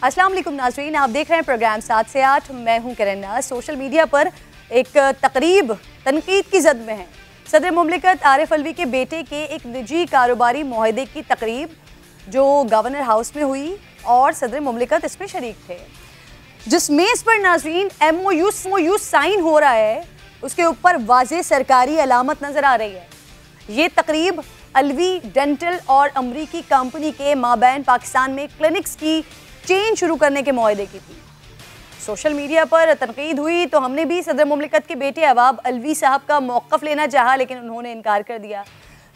अस्सलाम वालेकुम नाज़रीन, आप देख रहे हैं प्रोग्राम 7 से 8। मैं हूं करन्ना। सोशल मीडिया पर एक तकरीब तनकीद की जद में है। सदर मुमलिकत आरिफ अलवी के बेटे के एक निजी कारोबारी मुआहदे की तकरीब जो गवर्नर हाउस में हुई और सदर मुमलिकत इसमें शरीक थे, जिसमें इस पर नाज़रीन MOU साइन हो रहा है, उसके ऊपर वाज़ेह सरकारी अलामत नज़र आ रही है। ये तकरीब अलवी डेंटल और अमरीकी कंपनी के माबैन पाकिस्तान में क्लिनिक्स की चेन शुरू करने के मुआहदे की थी। सोशल मीडिया पर तनकीद हुई तो हमने भी सदर मुमलिकत के बेटे अवाब अलवी साहब का मौक़िफ़ लेना चाहा, लेकिन उन्होंने इनकार कर दिया।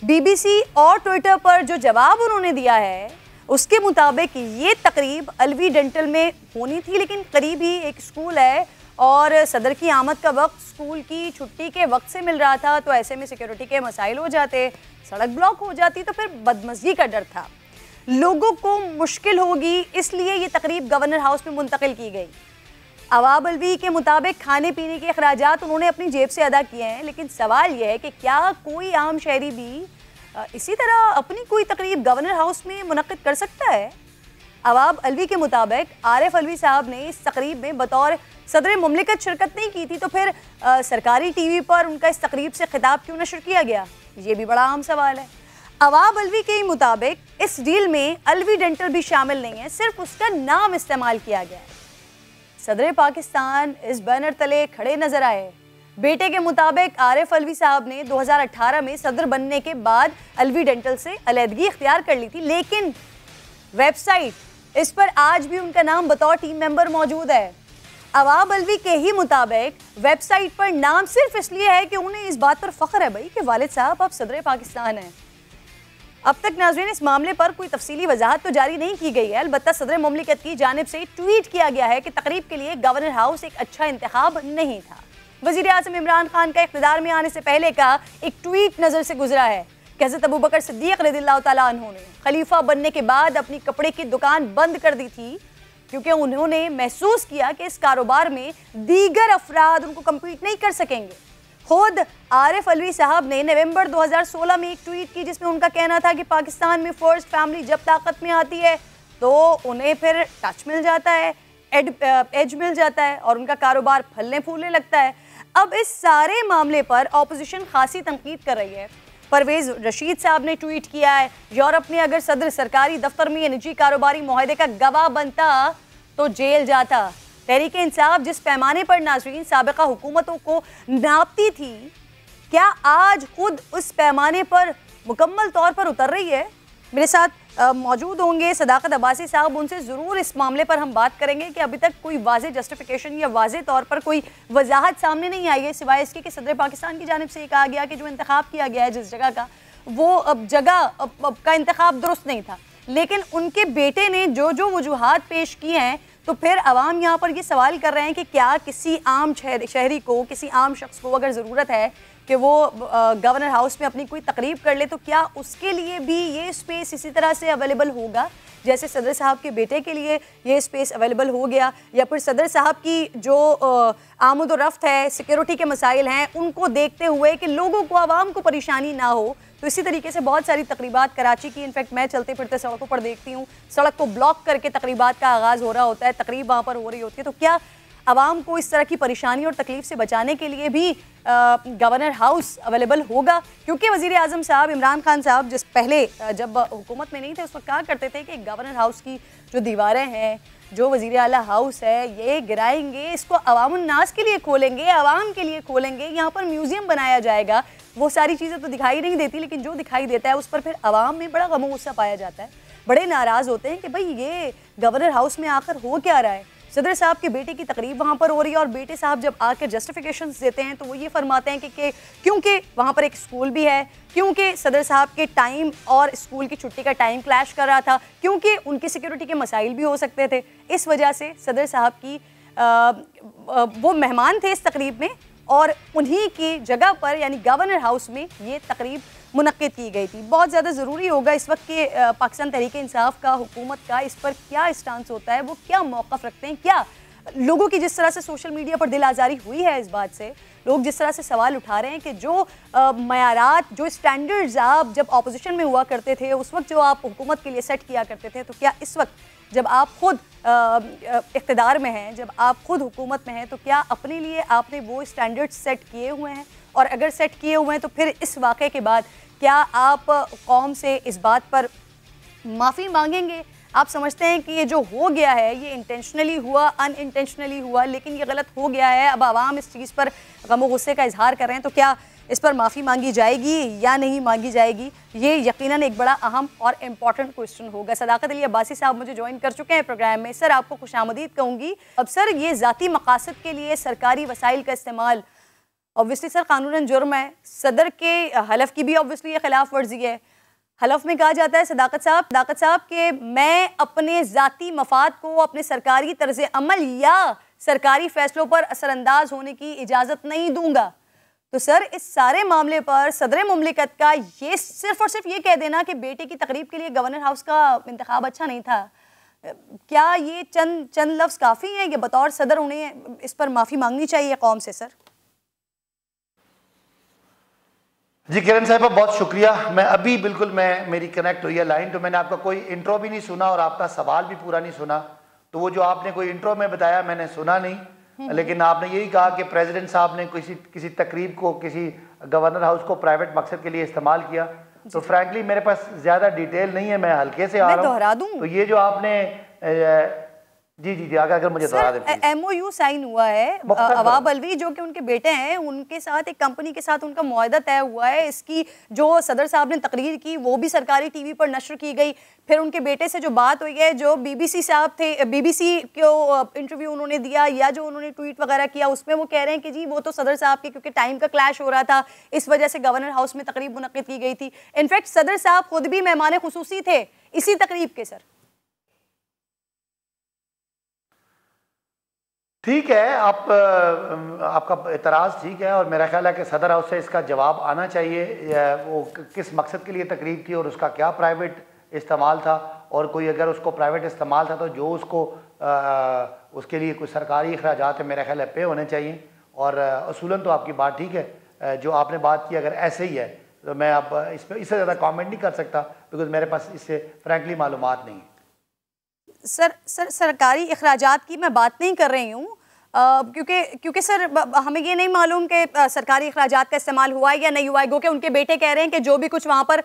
BBC और ट्विटर पर जो जवाब उन्होंने दिया है उसके मुताबिक ये तकरीब अलवी डेंटल में होनी थी, लेकिन करीब ही एक स्कूल है और सदर की आमद का वक्त स्कूल की छुट्टी के वक्त से मिल रहा था, तो ऐसे में सिक्योरिटी के मसाइल हो जाते, सड़क ब्लॉक हो जाती, तो फिर बदमज़गी का डर था, लोगों को मुश्किल होगी, इसलिए ये तकरीब गवर्नर हाउस में मुंतकिल की गई। अवाब अलवी के मुताबिक खाने पीने के अखराजात उन्होंने अपनी जेब से अदा किए हैं, लेकिन सवाल यह है कि क्या कोई आम शहरी भी इसी तरह अपनी कोई तकरीब गवर्नर हाउस में मुनक्किद कर सकता है? अवाब अलवी के मुताबिक आरिफ अलवी साहब ने इस तकरीब में बतौर सदर मुमलिकत शिरकत नहीं की थी, तो फिर सरकारी TV पर उनका इस तकरीब से खिताब क्यों नशर किया गया? ये भी बड़ा आम सवाल है। अवाब अलवी के मुताबिक इस डील में अलवी डेंटल भी शामिल नहीं है, सिर्फ उसका नाम इस्तेमाल किया गया है। सदर पाकिस्तान इस बैनर तले खड़े नजर आए। बेटे के मुताबिक आरिफ अलवी साहब ने 2018 में सदर बनने के बाद अलवी डेंटल से अलहदगी इख्तियार कर ली थी, लेकिन वेबसाइट इस पर आज भी उनका नाम बतौर टीम मेंबर मौजूद है। अवाब अलवी के ही मुताबिक वेबसाइट पर नाम सिर्फ इसलिए है कि उन्हें इस बात पर फख्र है भाई कि वालिद साहब अब सदर पाकिस्तान हैं। अब तक नाज़रीन इस मामले पर कोई तफसीली वजाहत तो जारी नहीं की गई है, अलबत्ता सदर मुमलिकत की जानिब से ट्वीट किया गया है कि तकरीब के लिए गवर्नर हाउस एक अच्छा इंतखाब नहीं था। वज़ीर आज़म इमरान खान का इक़्तिदार में आने से पहले का एक ट्वीट नज़र से गुजरा है कि हज़रत अबू बकर सिद्दीक़ रज़ियल्लाहु तआला अन्हु ने खलीफा बनने के बाद अपनी कपड़े की दुकान बंद कर दी थी, क्योंकि उन्होंने महसूस किया कि इस कारोबार में दीगर अफराद उनको कम्पीट नहीं कर सकेंगे। खुद आरिफ अलवी साहब ने नवंबर 2016 में एक ट्वीट की जिसमें उनका कहना था कि पाकिस्तान में फर्स्ट फैमिली जब ताकत में आती है तो उन्हें फिर टच मिल जाता है, एज मिल जाता है और उनका कारोबार फलने फूलने लगता है। अब इस सारे मामले पर ऑपोजिशन खासी तनकीद कर रही है। परवेज़ रशीद साहब ने ट्वीट किया है, यूरोप में अगर सदर सरकारी दफ्तर में निजी कारोबारी मुआहदे का गवाह बनता तो जेल जाता। तहरीक इंसाफ जिस पैमाने पर नाज़रीन साबिका हुकूमतों को नापती थी, क्या आज खुद उस पैमाने पर मुकम्मल तौर पर उतर रही है? मेरे साथ मौजूद होंगे सदाकत अब्बासी साहब, उनसे ज़रूर इस मामले पर हम बात करेंगे कि अभी तक कोई वाज़ेह जस्टिफिकेशन या वाज़ेह तौर पर कोई वजाहत सामने नहीं आई है, सिवाय इसके कि सदर पाकिस्तान की जानिब से ये कहा गया कि जो इंतखाब किया गया है जिस जगह का, वो अब जगह का इंतखाब दुरुस्त नहीं था। लेकिन उनके बेटे ने जो जो वजूहात पेश किए हैं, तो फिर अवाम यहाँ पर ये सवाल कर रहे हैं कि क्या किसी आम शहरी को, किसी आम शख्स को अगर ज़रूरत है कि वो गवर्नर हाउस में अपनी कोई तकरीब कर ले, तो क्या उसके लिए भी ये स्पेस इसी तरह से अवेलेबल होगा जैसे सदर साहब के बेटे के लिए ये स्पेस अवेलेबल हो गया? या फिर सदर साहब की जो आमद व रफ्त है, सिक्योरिटी के मसाइल हैं, उनको देखते हुए कि लोगों को, आवाम को परेशानी ना हो, तो इसी तरीके से बहुत सारी तकरीबात कराची की, इनफैक्ट मैं चलते फिरते सड़कों पर देखती हूँ, सड़क को ब्लॉक करके तकरीबात का आगाज़ हो रहा होता है, तकरीब वहाँ पर हो रही होती है। तो क्या आवाम को इस तरह की परेशानी और तकलीफ से बचाने के लिए भी गवर्नर हाउस अवेलेबल होगा? क्योंकि वज़ीर आज़म साहब इमरान खान साहब जिस पहले जब हुकूमत में नहीं थे उस वक्त कहा करते थे कि गवर्नर हाउस की जो दीवारें हैं, जो वज़ीर आला हाउस है, ये गिराएंगे, इसको अवामुन्नास के लिए खोलेंगे, आवाम के लिए खोलेंगे, यहाँ पर म्यूज़ियम बनाया जाएगा। वो सारी चीज़ें तो दिखाई नहीं देती, लेकिन जो दिखाई देता है उस पर फिर आवाम में बड़ा गम गुस्सा पाया जाता है, बड़े नाराज़ होते हैं कि भाई ये गवर्नर हाउस में आकर हो क्या रहा है। सदर साहब के बेटे की तकरीब वहाँ पर हो रही है और बेटे साहब जब आकर जस्टिफिकेशंस देते हैं तो वो ये फरमाते हैं कि क्योंकि वहाँ पर एक स्कूल भी है, क्योंकि सदर साहब के टाइम और स्कूल की छुट्टी का टाइम क्लैश कर रहा था, क्योंकि उनकी सिक्योरिटी के मसाइल भी हो सकते थे, इस वजह से सदर साहब की वो मेहमान थे इस तकरीब में और उन्हीं की जगह पर यानी गवर्नर हाउस में ये तकरीब मुनक्किद की गई थी। बहुत ज़्यादा ज़रूरी होगा इस वक्त के पाकिस्तान तहरीक इंसाफ का, हुकूमत का इस पर क्या स्टांस होता है, वो क्या मौक़िफ़ रखते हैं, क्या लोगों की जिस तरह से सोशल मीडिया पर दिल आज़ारी हुई है इस बात से, लोग जिस तरह से सवाल उठा रहे हैं कि जो मयारात, जो स्टैंडर्ड्स आप जब ऑपोजिशन में हुआ करते थे, उस वक्त जो आप हुकूमत के लिए सेट किया करते थे, तो क्या इस वक्त जब आप खुद इक़्तिदार में हैं, जब आप खुद हुकूमत में हैं, तो क्या अपने लिए आपने वो स्टैंडर्ड्स सेट किए हुए हैं? और अगर सेट किए हुए हैं तो फिर इस वाक़े के बाद क्या आप कौम से इस बात पर माफ़ी मांगेंगे? आप समझते हैं कि ये जो हो गया है ये इंटेंशनली हुआ, अनइंटेंशनली हुआ, लेकिन ये गलत हो गया है, अब आवाम इस चीज़ पर गम गुस्से का इजहार कर रहे हैं, तो क्या इस पर माफ़ी मांगी जाएगी या नहीं मांगी जाएगी? ये यकीनन एक बड़ा अहम और इम्पॉर्टेंट क्वेश्चन होगा। सदाकत अली अब्बासी साहब मुझे ज्वाइन कर चुके हैं प्रोग्राम में। सर, आपको खुशामदीद कहूँगी। अब सर, ये ज़ाती मकासद के लिए सरकारी वसाइल का इस्तेमाल ऑब्वियसली सर कानूनन जुर्म है। सदर के हलफ की भी ऑब्वियसली ये खिलाफ वर्जी है। हलफ में कहा जाता है सदाकत साहब कि मैं अपने ज़ाती मफाद को अपने सरकारी तर्ज अमल या सरकारी फैसलों पर असरअंदाज होने की इजाज़त नहीं दूंगा। तो सर, इस सारे मामले पर सदर मुमलिकत का ये सिर्फ और सिर्फ ये कह देना कि बेटे की तकरीब के लिए गवर्नर हाउस का इंतखाब अच्छा नहीं था, क्या ये चंद लफ्ज़ काफ़ी हैं कि बतौर सदर उन्हें इस पर माफ़ी मांगनी चाहिए कौम से? सर जी किरण साहिबा, बहुत शुक्रिया। मैं अभी बिल्कुल मेरी कनेक्ट हुई है लाइन, तो मैंने आपका कोई इंट्रो भी नहीं सुना और आपका सवाल भी पूरा नहीं सुना। तो वो जो आपने कोई इंट्रो में बताया मैंने सुना नहीं, लेकिन आपने यही कहा कि प्रेसिडेंट साहब ने किसी तकरीब को, किसी गवर्नर हाउस को प्राइवेट मकसद के लिए इस्तेमाल किया। तो फ्रैंकली मेरे पास ज़्यादा डिटेल नहीं है, मैं हल्के से आ रहा हूँ। तो ये जो आपने जी अगर मुझे दोहरा दें। MOU साइन हुआ है अवाब अलवी जो कि उनके बेटे हैं, उनके साथ एक कंपनी के साथ उनका मुआहदा तय हुआ है। इसकी जो सदर साहब ने तकरीर की वो भी सरकारी टीवी पर नशर की गई। फिर उनके बेटे से जो बात हुई है, जो BBC साहब थे, BBC को इंटरव्यू उन्होंने दिया या जो उन्होंने ट्वीट वगैरह किया, उसमें वो कह रहे हैं कि जी वो तो सदर साहब के क्योंकि टाइम का क्लैश हो रहा था, इस वजह से गवर्नर हाउस में तकरीब मुनक्किद की गई थी। इनफैक्ट सदर साहब खुद भी मेहमान खुसूसी थे इसी तकरीब के। सर ठीक है, आपका एतराज़ ठीक है, और मेरा ख्याल है कि सदर हाउस से इसका जवाब आना चाहिए। वो किस मकसद के लिए तकरीब थी और उसका क्या प्राइवेट इस्तेमाल था, और कोई अगर उसको प्राइवेट इस्तेमाल था तो जो उसको उसके लिए कोई सरकारी अखराजात है मेरा ख्याल है पे होने चाहिए। और असूलन तो आपकी बात ठीक है, जो आपने बात की अगर ऐसे ही है तो मैं अब इस पर इससे ज़्यादा कॉमेंट नहीं कर सकता, बिकॉज मेरे पास इससे फ्रैंकली मालूमात नहीं है। सर सरकारी अखराजात की मैं बात नहीं कर रही हूँ, क्योंकि सर हमें ये नहीं मालूम कि सरकारी अखराजात का इस्तेमाल हुआ है या नहीं हुआ है। गो के उनके बेटे कह रहे हैं कि जो भी कुछ वहाँ पर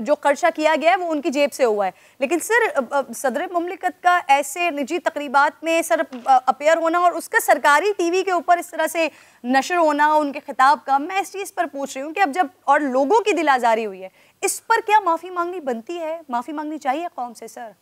जो खर्चा किया गया है वो उनकी जेब से हुआ है। लेकिन सर सदर मुमलिकत का ऐसे निजी तकरीबात में सर अपेयर होना और उसका सरकारी टीवी के ऊपर इस तरह से नशर होना उनके खिताब का, मैं इस चीज़ पर पूछ रही हूँ कि अब जब और लोगों की दिल आज़ारी हुई है, इस पर क्या माफ़ी मांगनी बनती है, माफ़ी मांगनी चाहिए कौम से? सर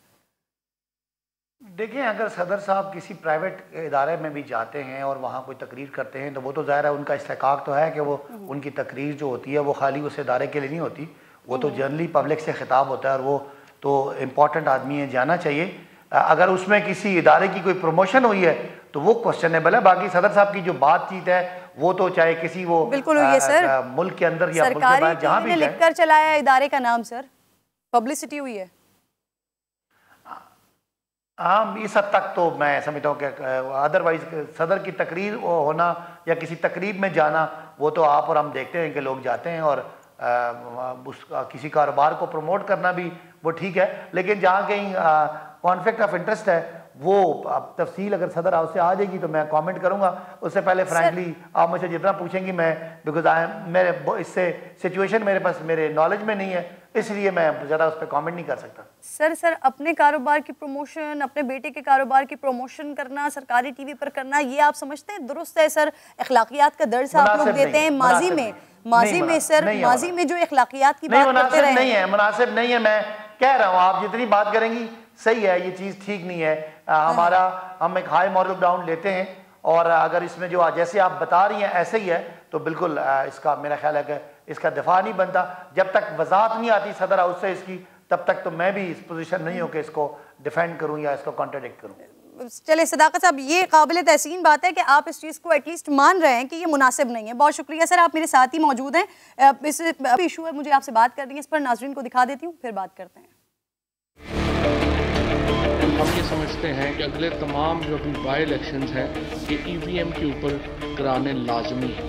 देखिए, अगर सदर साहब किसी प्राइवेट इदारे में भी जाते हैं और वहाँ कोई तकरीर करते हैं तो वो तो ज़ाहिर है उनका इस्तेकाक तो है कि वो उनकी तकरीर जो होती है वो खाली उस इदारे के लिए नहीं होती, वो तो जनरली पब्लिक से खिताब होता है और वो तो इम्पॉर्टेंट आदमी है, जाना चाहिए। अगर उसमें किसी इदारे की कोई प्रमोशन हुई है तो वो क्वेश्चनेबल है। बाकी सदर साहब की जो बातचीत है वो तो चाहे किसी वो बिल्कुल हुई है सर, मुल्क के अंदर या मुल्क के बाहर जहाँ भी लिख कर चलाया इदारे का नाम, सर पब्लिसिटी हुई है। हाँ, इस हद तक तो मैं समझता हूँ कि अदरवाइज सदर की तकरीर होना या किसी तकरीब में जाना वो तो आप और हम देखते हैं कि लोग जाते हैं, और किसी कारोबार को प्रमोट करना भी वो ठीक है। लेकिन जहाँ कहीं कॉन्फ्लिक्ट ऑफ इंटरेस्ट है वो अब तफसील अगर सदर हाउस से आ जाएगी तो मैं कमेंट करूंगा। उससे पहले फ्रैंकली आप मुझे जितना पूछेंगी मैं, बिकॉज मेरे इससे सिचुएशन मेरे पास मेरे नॉलेज में नहीं है, इसलिए मैं ज़्यादा उस पर कमेंट नहीं कर सकता। सर अपने कारोबार की प्रमोशन, अपने बेटे के कारोबार की प्रमोशन करना सरकारी टीवी पर करना, ये आप समझते हैं दुरुस्त है? सर अखलाकियात का दर्स आप लोग देते हैं माजी में जो अखलाकियात की बात करते रहे नहीं है, मुनासिब नहीं है। मैं कह रहा हूँ आप जितनी बात करेंगी सही है, ये चीज़ ठीक नहीं है। हम एक हाई मॉरल ग्राउंड लेते हैं, और अगर इसमें जो जैसे आप बता रही हैं ऐसे ही है तो बिल्कुल इसका मेरा ख्याल है कि इसका दिफा नहीं बनता। जब तक वजाहत नहीं आती सदर हाउस से इसकी, तब तक तो मैं भी इस पोजीशन नहीं हूँ कि इसको डिफेंड करूँ या इसको कॉन्ट्रडिक्ट करूँ। चले सदाकत साहब, ये काबिल तहसीन बात है कि आप इस चीज़ को एटलीस्ट मान रहे हैं कि ये मुनासिब नहीं है। बहुत शुक्रिया सर, आप मेरे साथ ही मौजूद हैं। इस इशू है, मुझे आपसे बात करनी है, इस पर नाजरीन को दिखा देती हूँ, फिर बात करते हैं। हम ये समझते हैं कि अगले तमाम जो भी बाई इलेक्शंस हैं ये ईवीएम के ऊपर कराने लाजमी है,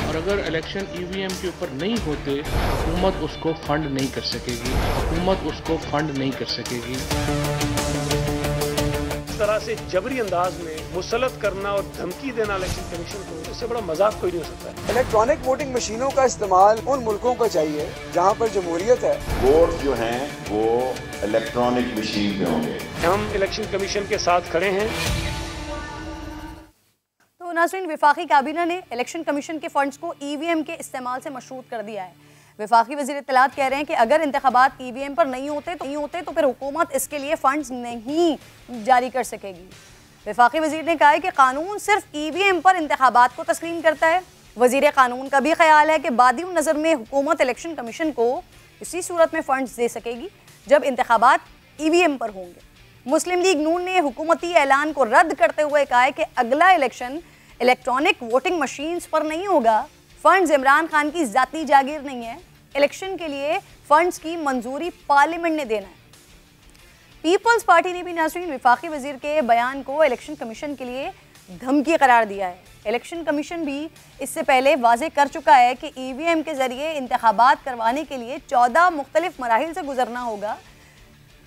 और अगर इलेक्शन ईवीएम के ऊपर नहीं होते हुकूमत उसको फंड नहीं कर सकेगी, हुकूमत उसको फंड नहीं कर सकेगी। इस तरह से जबरी अंदाज में मुसलत करना और धमकी देना इलेक्शन कमीशन को, इससे बड़ा मजाक कोई नहीं हो सकता है। इलेक्ट्रॉनिक वोटिंग मशीनों का इस्तेमाल उन मुल्कों को चाहिए जहाँ पर जमहूरियत है। वोट जो हैं वो इलेक्ट्रॉनिक मशीन पे होंगे। हम इलेक्शन कमीशन के साथ खड़े हैं। तो नाज़रीन, वफाकी काबीना ने इलेक्शन कमीशन के फंड्स को ईवीएम के इस्तेमाल से मशरूत कर दिया है। वफाकी वज़ीर इत्तलात कह रहे हैं कि अगर इंतखाबात ईवीएम पर नहीं होते तो फिर हुकूमत इसके लिए फ़ंड्स नहीं जारी कर सकेगी। वफाकी वज़ीर ने कहा है कि कानून सिर्फ ईवीएम पर इंतखाबात को तस्लीम करता है। वज़ीर कानून का भी ख्याल है कि बादियों नज़र में हुकूमत इलेक्शन कमीशन को इसी सूरत में फ़ंड्स दे सकेगी जब इंतखाबात ईवीएम पर होंगे। मुस्लिम लीग नून ने हुकूमती ऐलान को रद्द करते हुए कहा है कि अगला इलेक्शन इलेक्ट्रॉनिक वोटिंग मशीन्स पर नहीं होगा। फंड्स इमरान खान की जाती जागीर नहीं है। इलेक्शन के लिए फंड्स की मंजूरी पार्लियामेंट ने देना है। पीपल्स पार्टी ने भी नाज़रीन वफाकी वज़ीर के बयान को इलेक्शन कमीशन के लिए धमकी करार दिया है। इलेक्शन कमीशन भी इससे पहले वाज़ेह कर चुका है कि ईवीएम के ज़रिए इंतखाबात करवाने के लिए 14 मुख्तलिफ मराहिल से गुजरना होगा,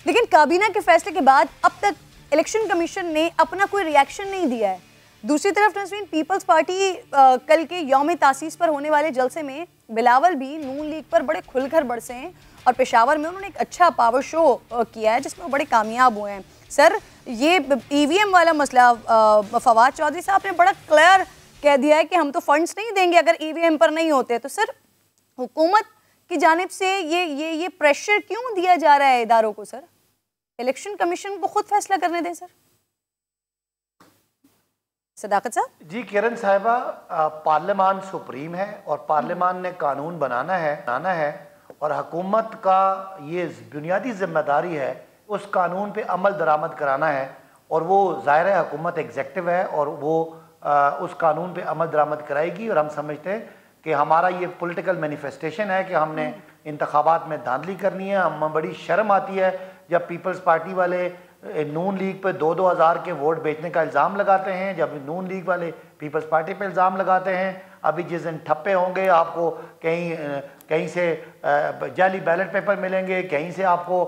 लेकिन काबीना के फैसले के बाद अब तक इलेक्शन कमीशन ने अपना कोई रिएक्शन नहीं दिया है। दूसरी तरफ नाज़रीन, पीपल्स पार्टी कल के यौम तासीस पर होने वाले जलसे में बिलावल भी नून लीग पर बड़े खुलकर बरसे हैं और पेशावर में उन्होंने एक अच्छा पावर शो किया है जिसमें वो बड़े कामयाब हुए हैं। सर, ये ईवीएम वाला मसला फवाद चौधरी साहब ने बड़ा क्लियर कह दिया है कि हम तो फंड्स नहीं देंगे अगर ईवीएम पर नहीं होते। तो सर, हुकूमत की जानिब से ये प्रेशर क्यों दिया जा रहा है इदारों को? सर, इलेक्शन कमीशन को खुद फैसला करने दें। सर सदाकत साहब। जी किरण साहिबा, पार्लियामान सुप्रीम है और पार्लियामान ने कानून बनाना है और हुकूमत का ये बुनियादी जिम्मेदारी है उस कानून पे अमल दरामद कराना है, और वो ज़ाहिर है हुकूमत एग्जेक्टिव है और वो उस कानून पे अमल दरामद कराएगी। और हम समझते हैं कि हमारा ये पॉलिटिकल मैनिफेस्टेशन है कि हमने इंतखाबात में धांधली करनी है। हमें बड़ी शर्म आती है जब पीपल्स पार्टी वाले नून लीग पे 2-2 हज़ार के वोट बेचने का इल्ज़ाम लगाते हैं, जब नून लीग वाले पीपल्स पार्टी पे इल्ज़ाम लगाते हैं। अभी जिस दिन ठप्पे होंगे आपको कहीं से जाली बैलेट पेपर मिलेंगे, कहीं से आपको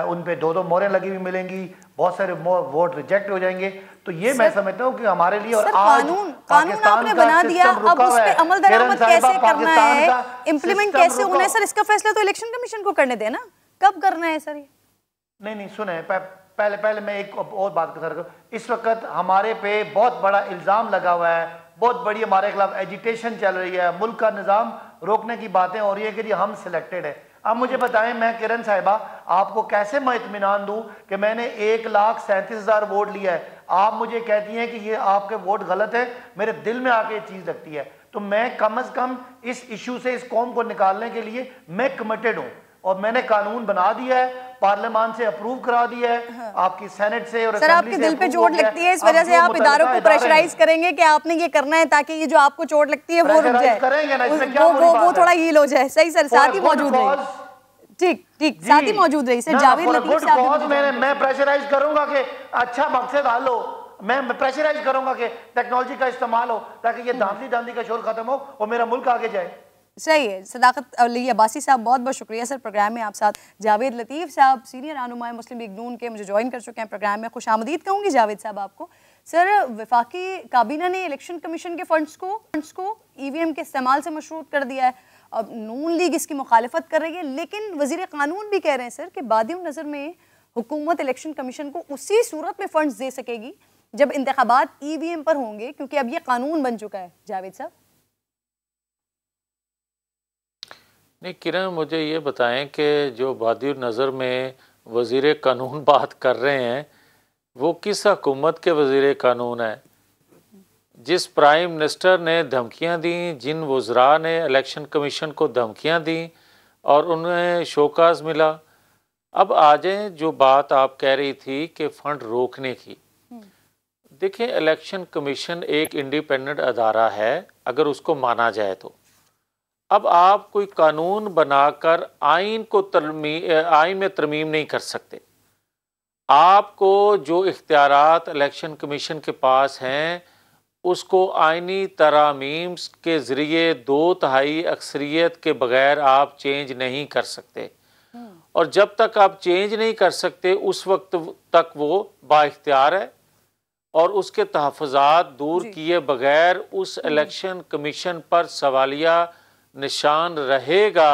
उन पे 2-2 मोहरें लगी हुई मिलेंगी, बहुत सारे वोट रिजेक्ट हो जाएंगे। तो ये मैं समझता हूँ कि हमारे लिए, और आज पाकिस्तान आपने बना दिया, अब उस पे अमल दरामद कैसे करना है, इम्प्लीमेंट कैसे होना है? सर, इसका फैसला तो इलेक्शन कमीशन को करने देना, कब करना है सर? ये नहीं सुने, पहले मैं एक और बात कर रहा हूँ। इस वक्त हमारे पे बहुत बड़ा इल्ज़ाम लगा हुआ है, बहुत बड़ी हमारे खिलाफ एजिटेशन चल रही है, मुल्क का निज़ाम रोकने की बातें हो रही है कि जी हम सिलेक्टेड है। अब मुझे बताएं, मैं किरण साहिबा आपको कैसे मैं इत्मीनान दूं कि मैंने 1,37,000 वोट लिया है, आप मुझे कहती हैं कि ये आपके वोट गलत है। मेरे दिल में आके ये चीज़ लगती है। तो मैं कम अज़ कम इस इशू से, इस कौम को निकालने के लिए मैं कमिटेड हूँ और मैंने कानून बना दिया है, पार्लियामान से अप्रूव करा दिया है। हाँ। आपकी सेनेट से और सर, आपके दिल पे चोट लगती है, इस वजह से आप इदारों को प्रेशराइज करेंगे कि आपने ये करना है ताकि ये जो आपको चोट लगती है वो रुक जाए, करेंगे ना, इसमें क्या वो थोड़ा हील हो जाए। सही सर, साथ ही मौजूद रही। ठीक, साथ ही मौजूद रही सर जावेद लतीफ साहब। मैं प्रेशराइज करूंगा कि अच्छा मकसद हल हो, मैं प्रेशराइज करूंगा कि टेक्नोलॉजी का इस्तेमाल हो ताकि ये धांधली का शोर खत्म हो और मेरा मुल्क आगे जाए। सही है। सदाकत अली अब्बासी साहब, बहुत बहुत शुक्रिया सर प्रोग्राम में आप साथ। जावेद लतीफ़ साहब सीनियर रहनुमा मुस्लिम लीग नून के मुझे ज्वाइन कर चुके हैं प्रोग्राम में। खुश आमदीद कहूँगी जावेद साहब आपको। सर, वफाकी काबीना ने इलेक्शन कमीशन के फंड्स को ईवीएम के इस्तेमाल से मशरूत कर दिया है। अब नून लीग इसकी मुखालिफत कर रही है, लेकिन वज़ीर कानून भी कह रहे हैं सर कि बादियों नज़र में हुकूमत इलेक्शन कमीशन को उसी सूरत में फंड्स दे सकेगी जब इंतखाबात ईवीएम पर होंगे, क्योंकि अब ये कानून बन चुका है। जावेद साहब। नहीं किरण, मुझे ये बताएं कि जो बादी नज़र में वज़ीर कानून बात कर रहे हैं वो किस हुकूमत के वज़ीर कानून है? जिस प्राइम मिनिस्टर ने धमकियां दी, जिन वज़रा ने इलेक्शन कमीशन को धमकियां दी और उन्हें शोकाज मिला। अब आ जाए जो बात आप कह रही थी कि फ़ंड रोकने की। देखिए, इलेक्शन कमीशन एक इंडिपेंडेंट अदारा है अगर उसको माना जाए तो। अब आप कोई कानून बनाकर आइन में तरमीम नहीं कर सकते। आपको जो इख्तियारात इलेक्शन कमीशन के पास हैं उसको आइनी तरामीम के ज़रिए 2/3 अक्सरियत के बगैर आप चेंज नहीं कर सकते, और जब तक आप चेंज नहीं कर सकते उस वक्त तक वो बाइख्तियार है और उसके तहफ़्फ़ुज़ात दूर किए बगैर उस इलेक्शन कमीशन पर सवालिया निशान रहेगा।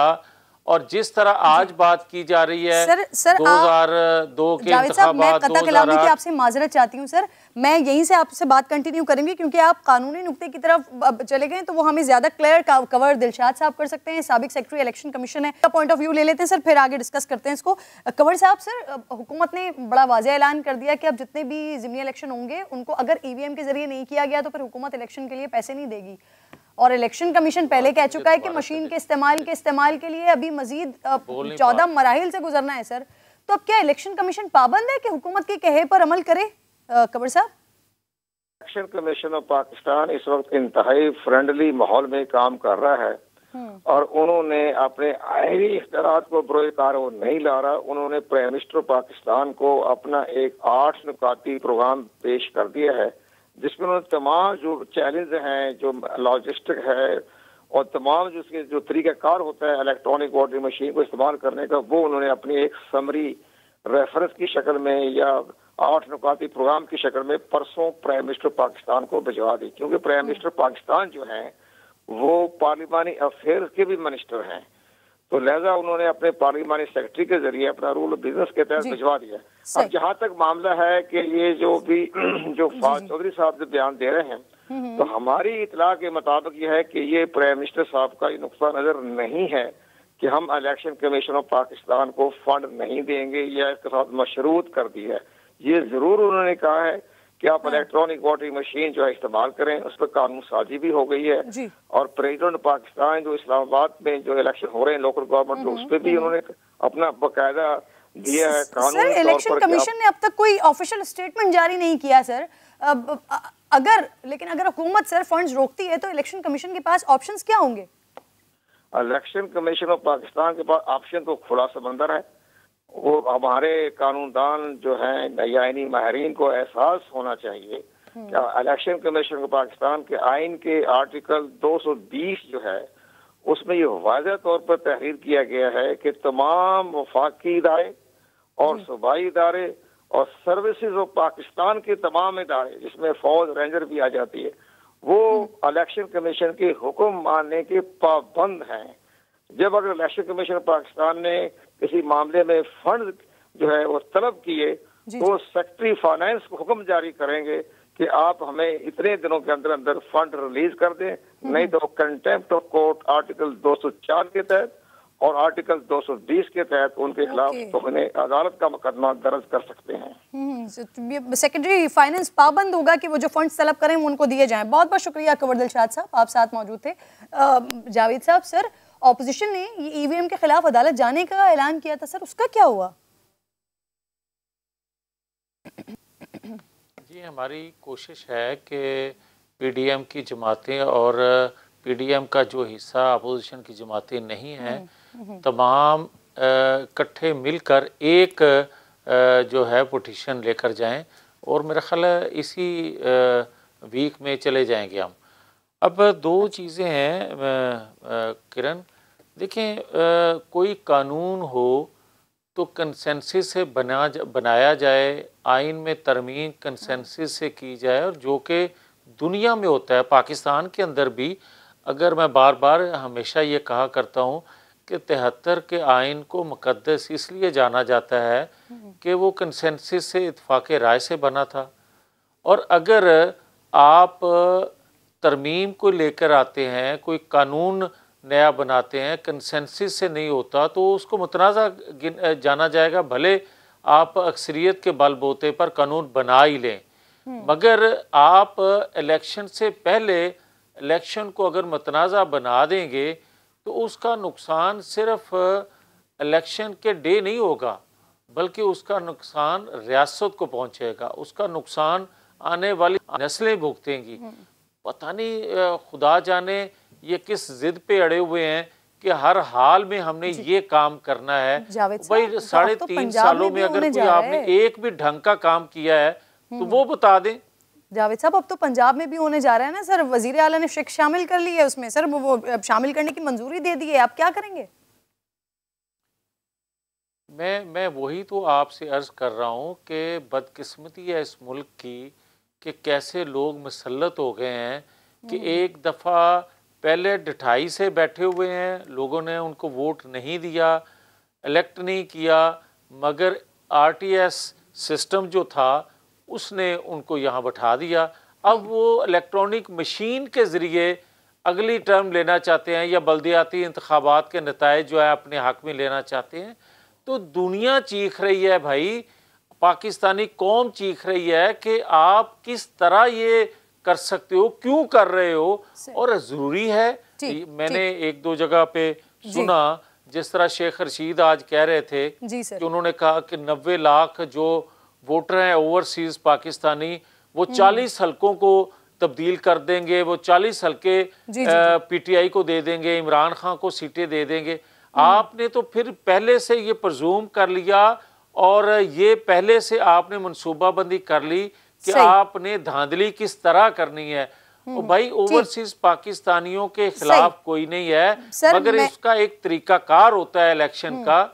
और जिस तरह आज बात की जा रही है सर 2002 के इंतखाबात, मैं कता कलामी की आपसे माजरत चाहती हूँ सर, मैं यहीं से आपसे बात कंटिन्यू करेंगे क्योंकि आप कानूनी नुक्ते की तरफ चले गए तो वो हमें ज्यादा क्लियर कवर दिलशाद साहब कर सकते हैं, साबिक सेक्रेटरी इलेक्शन कमीशन है, का पॉइंट ऑफ व्यू ले लेते हैं सर, फिर आगे डिस्कस करते हैं इसको। कंवर साहब, सर हुकूमत ने बड़ा वाज़ेह ऐलान कर दिया कि अब जितने भी ज़िमनी इलेक्शन होंगे उनको अगर EVM के जरिए नहीं किया गया तो फिर हुकूमत इलेक्शन के लिए पैसे नहीं देगी, और इलेक्शन कमीशन पहले कह चुका है कि मशीन के इस्तेमाल के लिए अभी मजीद 14 मराहिल से गुजरना है सर। तो अब क्या इलेक्शन कमीशन पाबंद है कि हुकूमत के कहे पर अमल करे? कंवर साहब, इलेक्शन कमीशन ऑफ पाकिस्तान इस वक्त इंतहाई फ्रेंडली माहौल में काम कर रहा है और उन्होंने अपने आईनी इख्तियारात को बरोकार वो नहीं ला रहा। उन्होंने प्राइम मिनिस्टर पाकिस्तान को अपना एक 8 नुकाती प्रोग्राम पेश कर दिया है जिसमें उन्होंने तमाम जो चैलेंज हैं, जो लॉजिस्टिक है और तमाम जो उसके जो तरीक़ाकार होता है इलेक्ट्रॉनिक वोटिंग मशीन को इस्तेमाल करने का, वो उन्होंने अपनी एक समरी रेफरेंस की शक्ल में या 8 नुकाती प्रोग्राम की शक्ल में परसों प्राइम मिनिस्टर पाकिस्तान को भिजवा दी। क्योंकि प्राइम मिनिस्टर पाकिस्तान जो हैं वो पार्लिमानी अफेयर्स के भी मिनिस्टर हैं, तो लिहाजा उन्होंने अपने पार्लिमानी सेक्रेटरी के जरिए अपना रूल ऑफ बिजनेस के तहत भिजवा दिया। अब जहां तक मामला है कि ये जो भी जो फाज चौधरी साहब जो बयान दे रहे हैं, तो हमारी इतला के मुताबिक यह है कि ये प्राइम मिनिस्टर साहब का नुक्ता नजर नहीं है कि हम इलेक्शन कमीशन ऑफ पाकिस्तान को फंड नहीं देंगे या इसके साथ मशरूत कर दी है। ये जरूर उन्होंने कहा है कि आप इलेक्ट्रॉनिक वोटिंग मशीन जो है इस्तेमाल करें, उस पर कानून साजी भी हो गई है और प्रेसिडेंट पाकिस्तान जो इस्लामाबाद में जो इलेक्शन हो रहे हैं लोकल गवर्नमेंट, उस पर भी उन्होंने अपना बाकायदा दिया है कानून। सर, इलेक्शन कमीशन ने अब तक कोई ऑफिशियल स्टेटमेंट जारी नहीं किया सर। लेकिन अगर हुकूमत सर फंड्स रोकती है तो इलेक्शन कमीशन के पास ऑप्शंस क्या होंगे? इलेक्शन कमीशन ऑफ पाकिस्तान के पास ऑप्शन तो खुला समंदर है। वो हमारे कानूनदान जो हैं यानी माहिरीन को एहसास होना चाहिए कि इलेक्शन कमीशन ऑफ पाकिस्तान के आइन के आर्टिकल 220 जो है उसमें ये वाज़ेह तौर पर तहरीर किया गया है कि तमाम वफाकी इदारे और सूबाई इदारे और सर्विसेज ऑफ पाकिस्तान के तमाम इदारे जिसमें फौज रेंजर भी आ जाती है, वो इलेक्शन कमीशन के हुक्म मानने के पाबंद हैं। जब अगर इलेक्शन कमीशन पाकिस्तान ने किसी मामले में फंड जो है वो तलब किए तो सेक्रेटरी फाइनेंस को हुक्म जारी करेंगे कि आप हमें इतने दिनों के अंदर अंदर फंड रिलीज कर दें, नहीं तो कंटेम्प्ट ऑफ कोर्ट आर्टिकल 204 के तहत और आर्टिकल 220 के तहत उन्हें खिलाफ तो उन्हें अदालत का मुकदमा दर्ज कर सकते हैं। सेक्रेटरी फाइनेंस पाबंद होगा कि वो जो फंड्स तलब करें वो उनको दिए जाएं। बहुत बहुत शुक्रिया कंवर दिलशाद साहब, आप साथ मौजूद थे। जावेद साहब, सर ऑपोजिशन ने ये EVM के खिलाफ अदालत जाने का ऐलान किया था, सर उसका क्या हुआ? जी, हमारी कोशिश है कि PDM की जमातें और PDM का जो हिस्सा अपोजिशन की जमातें नहीं हैं, तमाम इकट्ठे मिलकर एक जो है पिटीशन लेकर जाएं और मेरा ख्याल है इसी वीक में चले जाएंगे हम। अब दो चीज़ें हैं किरण, देखें कोई कानून हो तो कंसेंसस से बनाया जाए, आइन में तरमीम कंसेंसस से की जाए, और जो कि दुनिया में होता है पाकिस्तान के अंदर भी। अगर मैं बार बार हमेशा ये कहा करता हूँ कि 73 के आइन को मुक़द्दस इसलिए जाना जाता है कि वो कंसेंसस से इत्फाक़ राय से बना था, और अगर आप तरमीम को लेकर आते हैं, कोई कानून नया बनाते हैं, कंसेंसस से नहीं होता तो उसको मुतनाज़ा जाना जाएगा। भले आप अक्सरियत के बलबूते पर कानून बना ही लें, मगर आप इलेक्शन से पहले इलेक्शन को अगर मुतनाज़ा बना देंगे तो उसका नुकसान सिर्फ इलेक्शन के डे नहीं होगा, बल्कि उसका नुकसान रियासत को पहुँचेगा, उसका नुकसान आने वाली नस्लें भुगतेंगी। पता नहीं खुदा जाने ये किस ज़िद पे अड़े हुए हैं कि हर हाल में हमने ये काम करना है। भाई 3.5 सालों में अगर कोई आपने एक भी ढंग का काम किया है तो वो बता दें। जावेद साहब, अब तो पंजाब में भी होने जा रहा है ना सर, वजीर आला ने शिक शामिल कर ली है उसमें सर, वो शामिल करने की मंजूरी दे दी है, आप क्या करेंगे? मैं वही तो आपसे अर्ज कर रहा हूँ कि बदकिस्मती है इस मुल्क की कि कैसे लोग मुसल्लत हो गए हैं कि एक दफ़ा पहले ढिठाई से बैठे हुए हैं, लोगों ने उनको वोट नहीं दिया, इलेक्ट नहीं किया, मगर RTS सिस्टम जो था उसने उनको यहाँ बैठा दिया। अब वो इलेक्ट्रॉनिक मशीन के ज़रिए अगली टर्म लेना चाहते हैं या बल्दियाती इंतखाबात के नताइज जो है अपने हक में लेना चाहते हैं। तो दुनिया चीख रही है भाई, पाकिस्तानी कौम चीख रही है कि आप किस तरह ये कर सकते हो, क्यों कर रहे हो, और ज़रूरी है। मैंने एक दो जगह पे सुना जिस तरह शेख रशीद आज कह रहे थे कि उन्होंने कहा कि 90 लाख जो वोटर हैं ओवरसीज पाकिस्तानी, वो 40 हलकों को तब्दील कर देंगे, वो 40 हलके PTI को दे देंगे, इमरान खान को सीटें दे देंगे। आपने तो फिर पहले से ये प्रजूम कर लिया और ये पहले से आपने मनसूबाबंदी कर ली कि आपने धांधली किस तरह करनी है। और भाई ओवरसीज पाकिस्तानियों के खिलाफ कोई नहीं है, मगर इसका एक तरीकाकार होता है इलेक्शन का।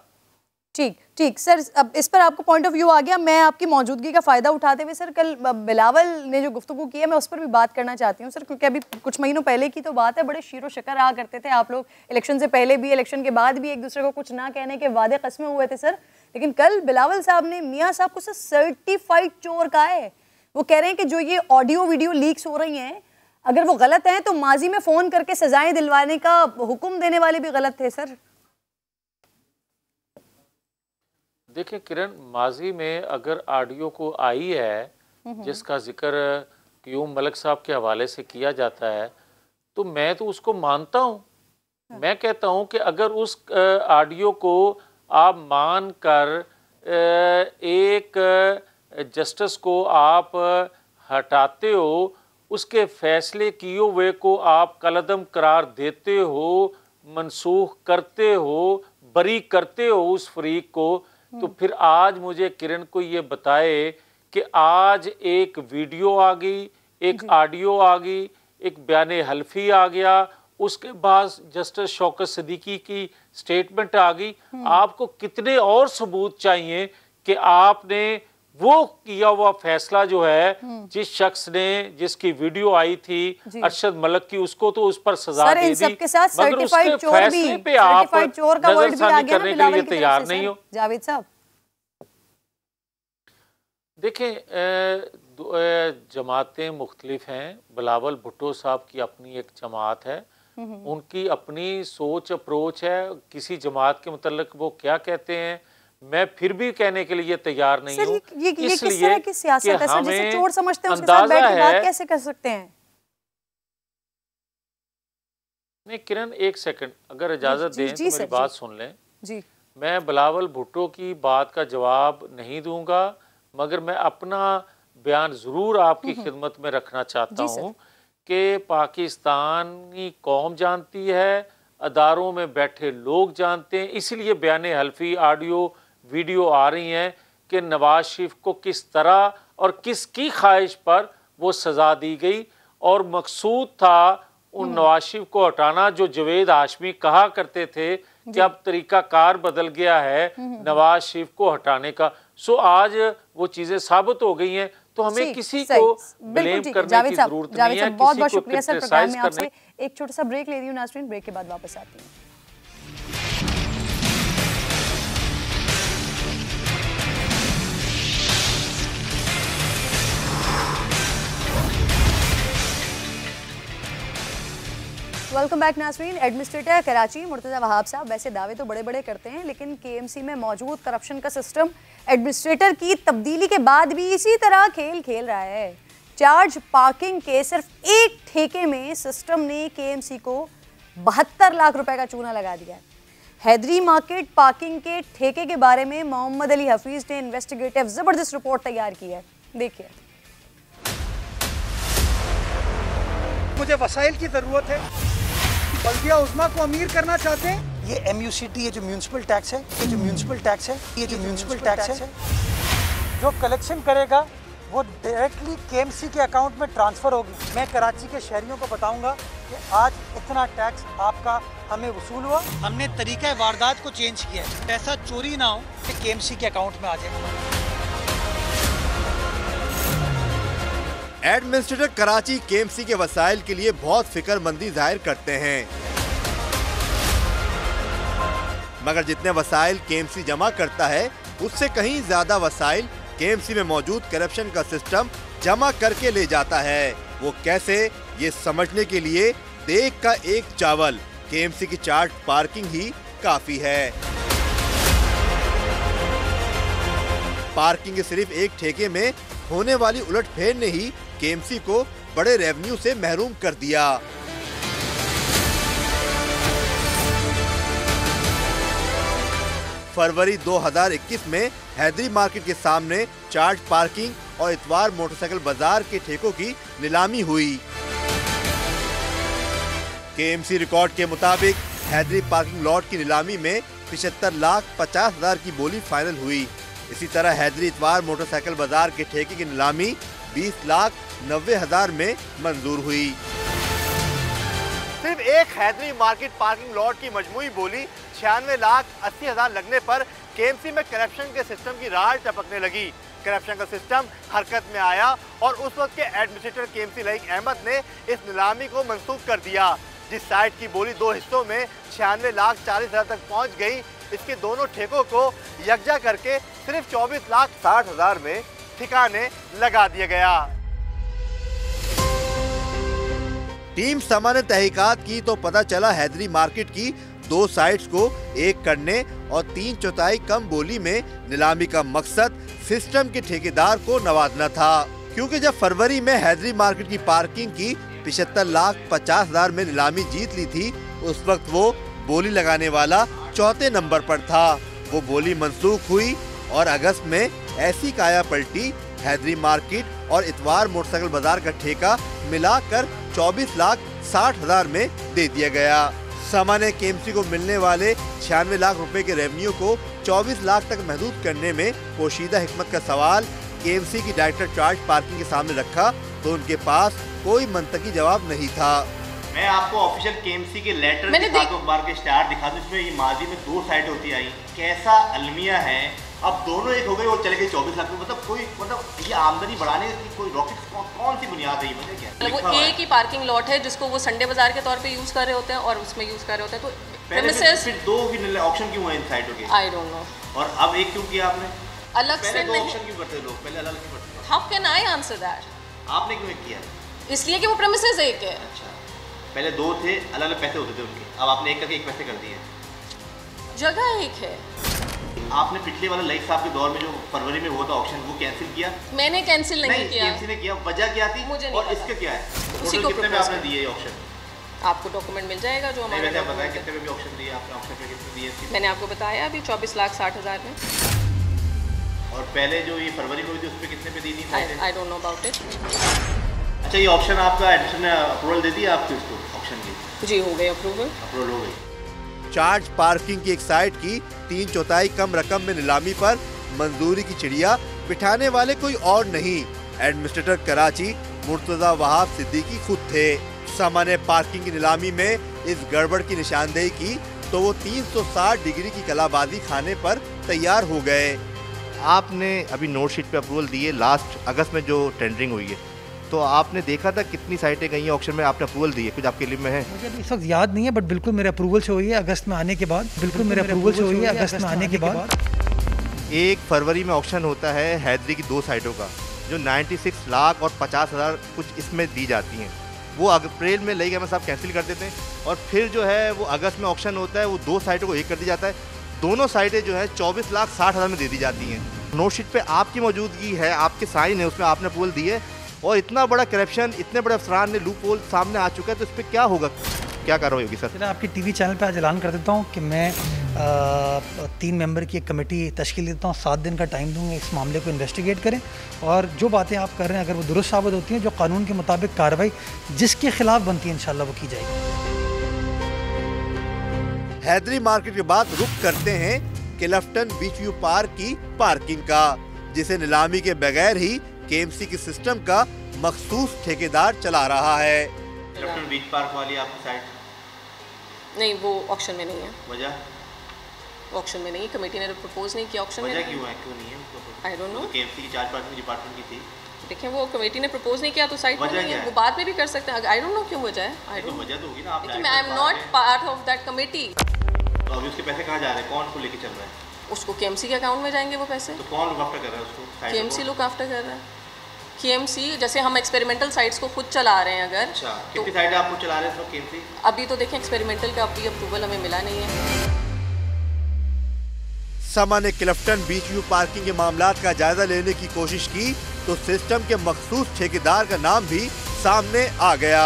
ठीक सर, अब इस पर आपको पॉइंट ऑफ व्यू आ गया। मैं आपकी मौजूदगी का फ़ायदा उठाते हुए सर, कल बिलावल ने जो गुफ्तगू की है मैं उस पर भी बात करना चाहती हूँ सर, क्योंकि अभी कुछ महीनों पहले की तो बात है, बड़े शीरो शकर रहा करते थे आप लोग, इलेक्शन से पहले भी इलेक्शन के बाद भी एक दूसरे को कुछ ना कहने के वादे कस्में हुए थे सर। लेकिन कल बिलावल साहब ने मियाँ साहब को सर सर्टिफाइड चोर कहा है। वो कह रहे हैं कि जो ये ऑडियो वीडियो लीक्स हो रही हैं, अगर वो गलत हैं तो माजी में फ़ोन करके सजाएं दिलवाने का हुक्म देने वाले भी गलत थे सर। देखिए किरण, माजी में अगर ऑडियो को आई है जिसका जिक्र क्यूम मलिक साहब के हवाले से किया जाता है, तो मैं तो उसको मानता हूँ। मैं कहता हूँ कि अगर उस ऑडियो को आप मान कर एक जस्टिस को आप हटाते हो, उसके फैसले किए हुए को आप कलअदम करार देते हो, मनसूख करते हो, बरी करते हो उस फरीक को, तो फिर आज मुझे किरण को ये बताए कि आज एक वीडियो आ गई, एक ऑडियो आ गई, एक बयान हल्फी आ गया, उसके बाद जस्टिस शौकत सिद्दीकी की स्टेटमेंट आ गई। आपको कितने और सबूत चाहिए कि आपने वो किया हुआ फैसला जो है, जिस शख्स ने जिसकी वीडियो आई थी अरशद मलिक की, उसको तो उस पर सजा दे दी, मगर उसके फैसले पे आप नजरसानी करने के लिए तैयार नहीं हो। जावेद साहब देखें, जमातें मुख्तलिफ हैं। बिलावल भुट्टो साहब की अपनी एक जमात है, उनकी अपनी सोच अप्रोच है। किसी जमात के मुतल्लिक वो क्या कहते हैं मैं फिर भी कहने के लिए तैयार नहीं हूँ। इसलिए कि हमें चोर समझते हैं, उसके साथ बैठ के बात कैसे कर सकते हैं? नहीं किरण, एक सेकंड अगर इजाजत दें तो मेरी बात सुन लें जी। मैं बिलावल भुट्टो की बात का जवाब नहीं दूंगा, मगर मैं अपना बयान ज़रूर आपकी खिदमत में रखना चाहता हूँ कि पाकिस्तानी कौम जानती है, अदारों में बैठे लोग जानते हैं, इसलिए बयान हल्फी ऑडियो वीडियो आ रही हैं कि नवाज शरीफ को किस तरह और किसकी ख्वाहिश पर वो सज़ा दी गई, और मकसूद था उन नवाज शरीफ को हटाना जो जवेद हाशमी कहा करते थे कि अब तरीका कार बदल गया है नवाज शरीफ को हटाने का। सो आज वो चीज़ें साबित हो गई हैं, तो हमें किसी को ब्लेम करने की जरूरत नहीं है, बहुत बहुत शुक्रिया सर प्रोग्राम में आपसे। एक छोटा सा ब्रेक ले रही हूँ नाज़रीन, ब्रेक के बाद वापस आती हूँ। वेलकम बैक नाज़रीन। एडमिनिस्ट्रेटर कराची मुर्तज़ा वहाब साहब वैसे दावे तो बड़े बड़े करते हैं, लेकिन KMC में मौजूद करप्शन का सिस्टम एडमिनिस्ट्रेटर की तब्दीली के बाद भी इसी तरह खेल खेल रहा है। चार्ज पार्किंग के सिर्फ एक ठेके में सिस्टम ने KMC को 72 लाख रुपए का चूना लगा दिया है। हैदरी मार्केट पार्किंग के ठेके के बारे में मोहम्मद अली हफीज ने इन्वेस्टिगेटिव जबरदस्त रिपोर्ट तैयार की है, देखिए। मुझे वसाइल की जरूरत है, बल्दिया उस्मा को अमीर करना चाहते हैं। ये MUCT, ये जो म्यूनिसिपल टैक्स है, ये जो म्यूनिसिपल टैक्स है, ये जो म्यूनिसिपल टैक्स है, जो कलेक्शन करेगा वो डायरेक्टली KMC के अकाउंट में ट्रांसफ़र होगी। मैं कराची के शहरियों को बताऊंगा कि आज इतना टैक्स आपका हमें वसूल हुआ। हमने तरीका वारदात को चेंज किया है, पैसा चोरी ना हो कि KMC के अकाउंट में आ जाए। एडमिनिस्ट्रेटर कराची KMC के वसाइल के लिए बहुत फिक्रमंदी जाहिर करते हैं, मगर जितने वसाइल KMC जमा करता है उससे कहीं ज्यादा वसाइल KMC में मौजूद करप्शन का सिस्टम जमा करके ले जाता है। वो कैसे, ये समझने के लिए देख का एक चावल KMC की चार्ट पार्किंग ही काफी है। पार्किंग के सिर्फ एक ठेके में होने वाली उलटफेर ने ही KMC को बड़े रेवेन्यू से महरूम कर दिया। फरवरी 2021 में हैदरी मार्केट के सामने चार्ज पार्किंग और इतवार मोटरसाइकिल बाजार के ठेकों की नीलामी हुई। KMC रिकॉर्ड के मुताबिक हैदरी पार्किंग लॉट की नीलामी में 75,50,000 की बोली फाइनल हुई। इसी तरह हैदरी इतवार मोटरसाइकिल बाजार के ठेके की नीलामी 20,90,000 में मंजूर हुई। सिर्फ एक हैदरी मार्केट पार्किंग लॉट की मजमूई बोली 96,80,000 लगने पर KMC में करप्शन के सिस्टम की राल टपकने लगी। करप्शन का सिस्टम हरकत में आया और उस वक्त के एडमिनिस्ट्रेटर KMC लईक अहमद ने इस नीलामी को मंसूख कर दिया। जिस साइट की बोली दो हिस्सों में 96,40,000 तक पहुंच गई, इसके दोनों ठेकों को यकजा करके सिर्फ 24,60,000 में ठिकाने लगा दिया गया। टीम सामान्य तहकीकात की तो पता चला हैदरी मार्केट की 2 साइट्स को एक करने और 3/4 कम बोली में नीलामी का मकसद सिस्टम के ठेकेदार को नवाजना था, क्योंकि जब फरवरी में हैदरी मार्केट की पार्किंग की 75,50,000 में नीलामी जीत ली थी, उस वक्त वो बोली लगाने वाला 4थे नंबर पर था। वो बोली मंसूख हुई और अगस्त में ऐसी काया पलटी, हैदरी मार्केट और इतवार मोटरसाइकिल बाजार का ठेका मिलाकर 24,60,000 में दे दिया गया। सामान्य KMC को मिलने वाले 96 लाख रुपए के रेवेन्यू को 24 लाख तक महदूद करने में पोशीदा हिकमत का सवाल KMC की डायरेक्टर चार्ज पार्किंग के सामने रखा तो उनके पास कोई मंतकी जवाब नहीं था। मैं आपको ऑफिशियल KMC के लेटर दिखा दूं, अखबार के स्टार दिखा दूं, इसमें ये माजी में 2 साइड होती आई, कैसा अलमिया है। अब दोनों एक हो गए और चले गए 24 लाख में। मतलब ये आमदनी बढ़ाने की कोई रॉकेट कौन सी बुनियाद है? मुझे क्या वो एक ही पार्किंग लॉट है जिसको वो संडे बाजार के तौर पे यूज कर रहे होते हैं और उसमें यूज कर रहे होते हैं। तो फिर 2 की ऑप्शन क्यों है इन साइडों के? I don't know. और अब एक क्यों किया आपने? अलग से नहीं, ऑप्शन क्यों करते लोग? पहले अलग क्यों करते? How can I answer that? आपने क्यों एक किया? इसलिए कि वो प्रेमिसेस एक है। अच्छा, पहले 2 थे, अलग-अलग पैसे होते थे उनके, अब आपने एक करके एक पैसे कर दिए। जगह एक है। आपने पिछले वाले लाइक साहब के दौर में जो फरवरी में हुआ था ऑक्शन, वो कैंसिल किया? मैंने कैंसिल नहीं किया। KMC ने किया। वजह क्या थी? मुझे नहीं और पता। इसका क्या है? उसी को कितने में आपने दिए ऑक्शन? आपको डॉक्यूमेंट मिल जाएगा जो हमारे वैसे बताया कितने में भी ऑक्शन दिए आपने? ऑक्शन पे कितने दिए? मैंने आपको बताया अभी 24,60,000 में। और पहले जो ये फरवरी में हुई थी उस पे कितने पे दी थी? I don't know about it. अच्छा, ये ऑप्शन आपका एडिशन ने अप्रूवल दे दिया आपको इसको ऑप्शन की? जी हो गई अप्रूवल हो गई। चार्ज पार्किंग की एक साइट की 3/4 कम रकम में नीलामी पर मंजूरी की चिड़िया बिठाने वाले कोई और नहीं, एडमिनिस्ट्रेटर कराची मुर्तजा वहाब सिद्दीकी खुद थे। सामान्य पार्किंग की नीलामी में इस गड़बड़ की निशानदेही की तो वो 360 डिग्री की कलाबाजी खाने पर तैयार हो गए। आपने अभी नोट शीट पे अप्रूवल दिए लास्ट अगस्त में जो टेंडरिंग हुई है, तो आपने देखा था कितनी साइटें गई हैं ऑक्शन में, आपने अप्रूवल दी है? कुछ आपके लिस्ट में है? मुझे अभी इस वक्त याद नहीं है, बट बिल्कुल मेरे अप्रूवल से हुई है अगस्त में आने के बाद। बिल्कुल मेरे अप्रूवल से हुई है अगस्त में आने के बाद। 1 फरवरी में ऑक्शन होता है हैदरी की 2 साइटों का, जो 96 लाख और 50,000 कुछ इसमें दी जाती हैं। वो अप्रैल में लई गए साहब कैंसिल कर देते हैं और फिर जो है वो अगस्त में ऑक्शन होता है, वो 2 साइटों को एक कर दिया जाता है। दोनों साइटें जो है 24,60,000 में दे दी जाती हैं। नोट शीट पे आपकी मौजूदगी है, आपके साइन है, उसमें आपने अप्रूवल दी है और इतना बड़ा करप्शन, इतने बड़े अफसरान ने लूप होल सामने आ चुका है, तो इस पर क्या होगा, क्या कार्रवाई होगी? सर, मैं आपकी टीवी चैनल पे आज ऐलान कर देता हूँ कि मैं 3 मेंबर की एक कमेटी तश्कील देता हूँ, 7 दिन का टाइम दूँगा, इस मामले को इन्वेस्टिगेट करें और जो बातें आप कर रहे हैं अगर वो दुरुस्त साबित होती हैं, जो कानून के मुताबिक कार्रवाई जिसके खिलाफ बनती है इंशाल्लाह वो की जाएगी। हैदरी मार्केट के बाद रुख करते हैं क्लिफ्टन बीच व्यू पार्क की पार्किंग का, जिसे नीलामी के बगैर ही केएमसी के सिस्टम का मखसूस ठेकेदार चला रहा है। क्लिफ्टन बीच पार्क वाली आपकी साइड नहीं, वो ऑक्शन में नहीं है। वजह ऑक्शन में नहीं, कमेटी ने प्रपोज नहीं किया ऑक्शन में। वजह क्यों है, क्यों नहीं है? I don't know. केएमसी की चार्ज पार्किंग डिपार्टमेंट की थी। देखिए वो कमेटी ने प्रपोज नहीं किया तो साइड में नहीं है, वो बाद में भी कर सकते हैं। आई डोंट नो क्यों वजह है। आई डोंट, वजह तो होगी ना। आप देखिए I am not part of that committee. तो अभी उसके पैसे कहाँ जा रहे हैं, कौन उसको लेके चल रहा है? उसको केएमसी के अकाउंट में जाएंगे वो पैसे। तो कौन लुक आफ्टर कर रहा है उसको? केएमसी लुक आफ्टर कर रहा है। केएमसी जैसे हम एक्सपेरिमेंटल साइट्स को खुद चला रहे हैं अगर। अच्छा, कितनी साइड आप खुद चला रहे हैं केएमसी? अभी तो देखें एक्सपेरिमेंटल का अभी अप्रूवल हमें मिला नहीं है। समा ने क्लिफ्टन बीच व्यू पार्किंग के मामलात का जायजा लेने की कोशिश की तो सिस्टम के मखसूस ठेकेदार का नाम भी सामने आ गया।